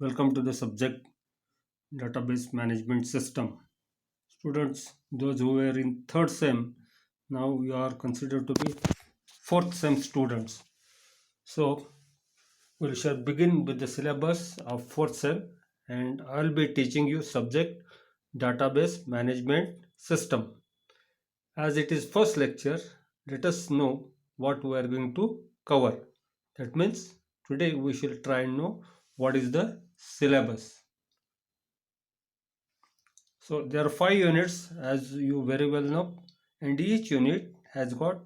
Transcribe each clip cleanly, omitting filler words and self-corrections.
Welcome to the subject database management system. Students, those who were in third sem, now you are considered to be fourth sem students. So we shall begin with the syllabus of fourth sem and I'll be teaching you subject database management system. As it is first lecture, let us know what we are going to cover. That means today we shall try and know what is the syllabus. So there are 5 units as you very well know, and each unit has got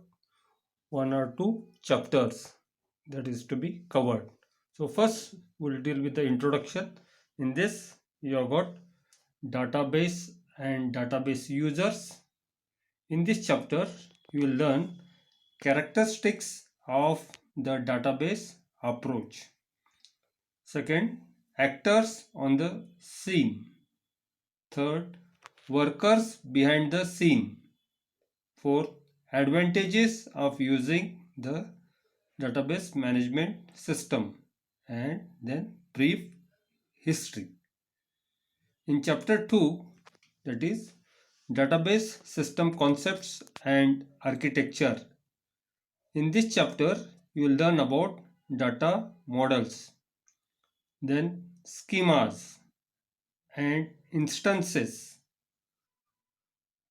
one or two chapters that is to be covered. So first we'll deal with the introduction. In this you have got database and database users. In this chapter you will learn characteristics of the database approach. Second, actors on the scene. Third, workers behind the scene. Fourth, advantages of using the database management system. And then brief history. In chapter 2, that is database system concepts and architecture. In this chapter, you will learn about data models, then schemas and instances,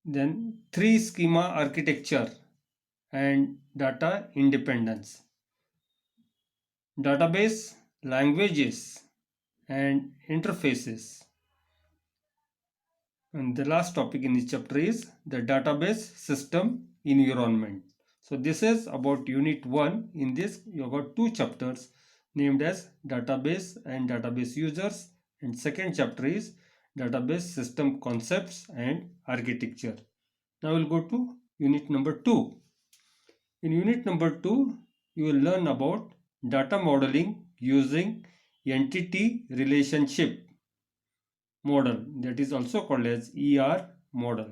then three schema architecture and data independence, database languages and interfaces. And the last topic in this chapter is the database system environment. So this is about unit 1. In this you have got two chapters named as database and database users, and second chapter is database system concepts and architecture. Now we'll go to unit number 2. In unit number 2, you will learn about data modeling using entity relationship model, that is also called as ER model.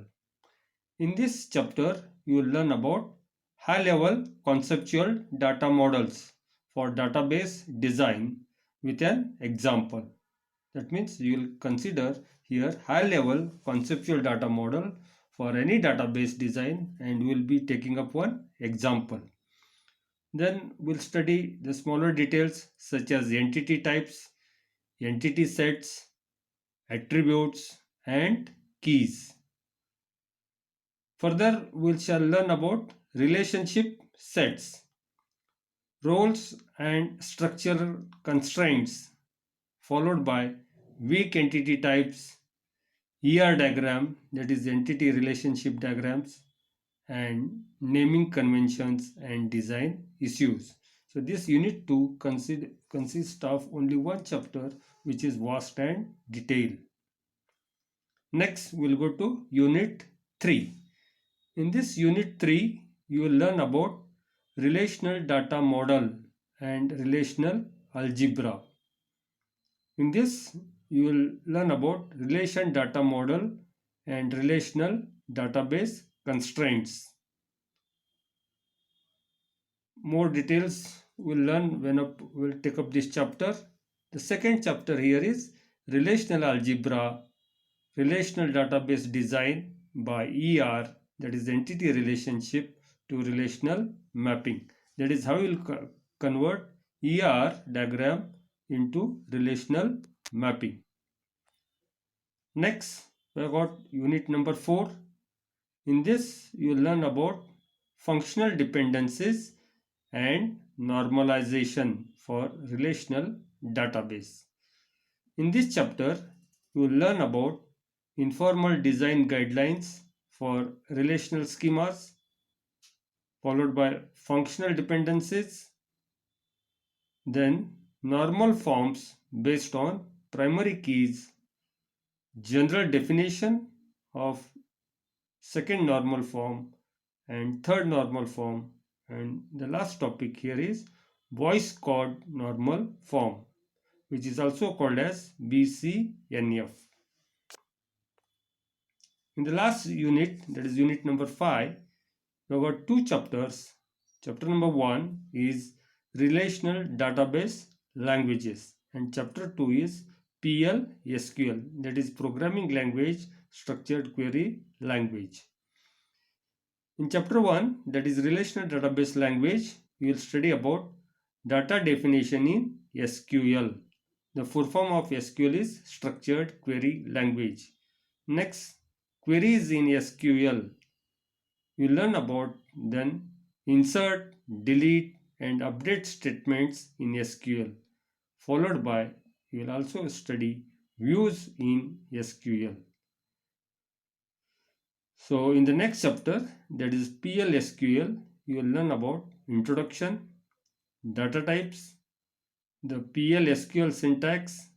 In this chapter, you will learn about high-level conceptual data models for database design with an example. That means you will consider here high-level conceptual data model for any database design and we will be taking up one example. Then we'll study the smaller details such as entity types, entity sets, attributes, and keys. Further, we shall learn about relationship sets, roles and structural constraints, followed by weak entity types, ER diagram, that is entity relationship diagrams, and naming conventions and design issues. So this unit 2 consists of only one chapter, which is vast and detailed. Next we'll go to unit 3. In this unit 3 you will learn about relational data model and relational algebra. In this you will learn about relation data model and relational database constraints. More details we'll learn when we'll take up this chapter. The second chapter here is relational algebra, relational database design by ER, that is entity relationship to relational mapping. That is how you will convert ER diagram into relational mapping. Next, we have got unit number 4. In this, you will learn about functional dependencies and normalization for relational database. In this chapter, you will learn about informal design guidelines for relational schemas, followed by functional dependencies, then normal forms based on primary keys, general definition of second normal form and third normal form, and the last topic here is voice code normal form, which is also called as BCNF. In the last unit, that is unit number 5, we have got two chapters. Chapter number 1 is relational database languages and chapter 2 is PL SQL, that is Programming Language Structured Query Language. In chapter 1, that is Relational Database Language, we will study about data definition in SQL. The full form of SQL is Structured Query Language. Next, queries in SQL. You learn about then insert, delete and update statements in SQL. Followed by, you will also study views in SQL. So in the next chapter, that is PL/SQL, you will learn about introduction, data types, the PL/SQL syntax,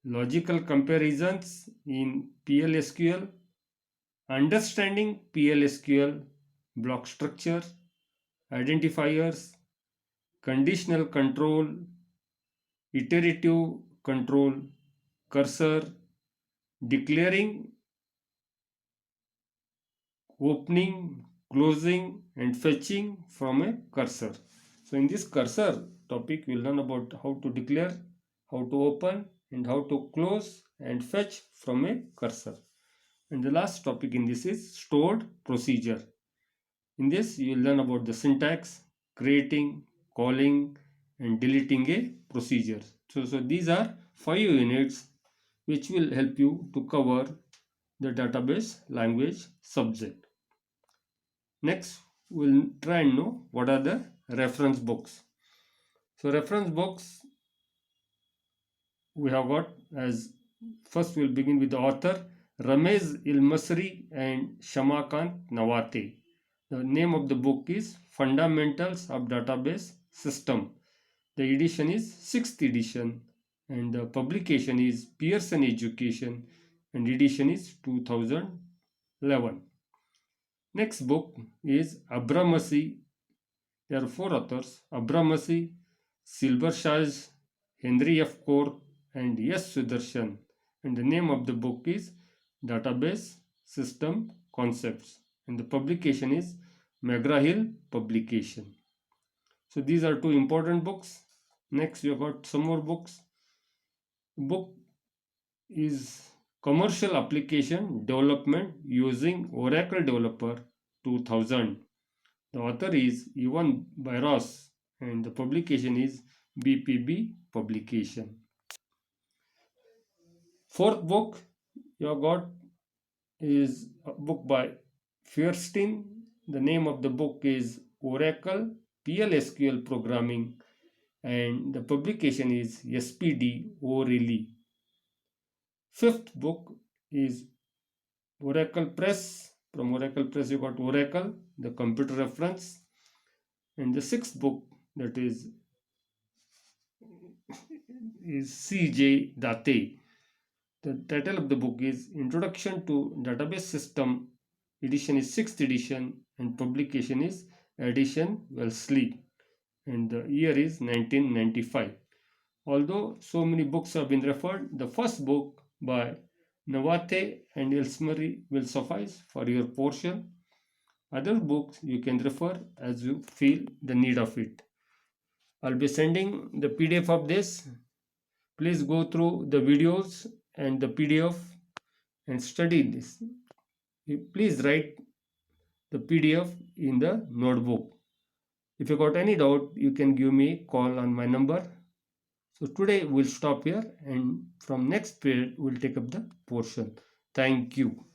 logical comparisons in PL/SQL, understanding PL/SQL, block structure, identifiers, conditional control, iterative control, cursor, declaring, opening, closing and fetching from a cursor. So in this cursor topic, we will learn about how to declare, how to open and how to close and fetch from a cursor. And the last topic in this is stored procedure. In this, you will learn about the syntax, creating, calling and deleting a procedure. So these are 5 units which will help you to cover the database language subject. Next, we'll try and know what are the reference books. So reference books we have got as first we'll begin with the author Ramez Ilmasri and Shamakant Nawate. The name of the book is Fundamentals of Database System. The edition is 6th edition and the publication is Pearson Education and edition is 2011. Next book is Abramasi. There are 4 authors: Abramasi, Silbershaj, Henry F. Cork and S. Sudarshan. And the name of the book is Database System Concepts and the publication is McGraw-Hill Publication. So these are 2 important books. Next, you have got some more books. The book is Commercial Application Development Using Oracle Developer 2000. The author is Ivan Byros and the publication is BPB Publication. 4th book you have got is a book by Fierstein. The name of the book is Oracle PL/SQL Programming and the publication is SPD O'Reilly. 5th book is Oracle Press. From Oracle Press you got Oracle, the computer reference. And the 6th book, that is C.J. Date. The title of the book is Introduction to Database System. Edition is 6th edition and publication is Edition Wellesley and the year is 1995. Although so many books have been referred, the first book by Nawate and Ilmasri will suffice for your portion. Other books you can refer as you feel the need of it. I'll be sending the PDF of this. Please go through the videos and the PDF and study this. Please write the PDF in the notebook. If you got any doubt, you can give me a call on my number. So today we'll stop here and from next period we'll take up the portion. Thank you.